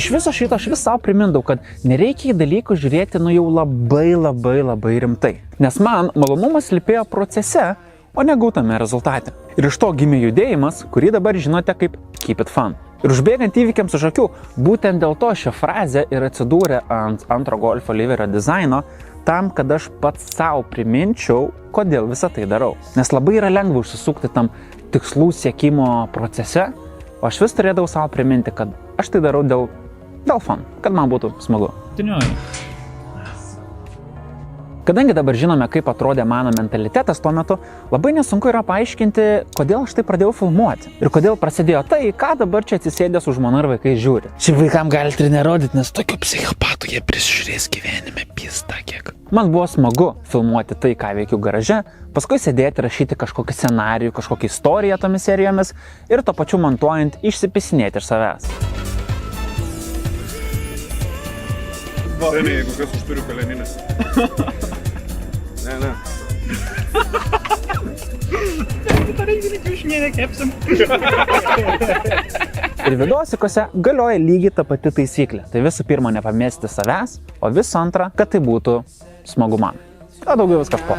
iš viso šito aš vis savo primindau, kad nereikia į dalykus žiūrėti jau labai rimtai. Nes man malonumas slypėjo procese, o ne gautame rezultate. Ir iš to gimė judėjimas, kurį dabar žinote kaip Keep It Fun. Ir užbėgant įvykiams už akių, būtent dėl to šią frazę ir atsidūrė ant antro golfo liverio dizaino, tam, kad aš pats savo priminčiau, kodėl visą tai darau. Nes labai yra lengva užsisukti tam tikslų siekimo procese, o aš vis turėdavau savo priminti, kad aš tai darau dėl fun, kad man būtų smagu. Kadangi dabar žinome, kaip atrodė mano mentalitetas tuo metu, labai nesunku yra paaiškinti, kodėl aš tai pradėjau filmuoti. Ir kodėl prasidėjo tai, ką dabar čia atsisėdęs su žmona ir vaikai žiūri. Šiaip vaikam galite ir nerodyti, nes tokių psichopatų jie prisižiūrės gyvenime pista kiek. Man buvo smagu filmuoti tai, ką veikiu garaže, paskui sėdėti rašyti kažkokį scenarijų, kažkokią istoriją tomis serijomis ir to pačiu montuojant išsipisinėti iš savęs. Seniai, jeigu kas už turiu kalėninės. Ne. Ir videosikose galioja lygiai ta pati taisyklė. Tai visų pirma nepamesti savęs, o visų antra, kad tai būtų smagu man. O daugiau viskas po.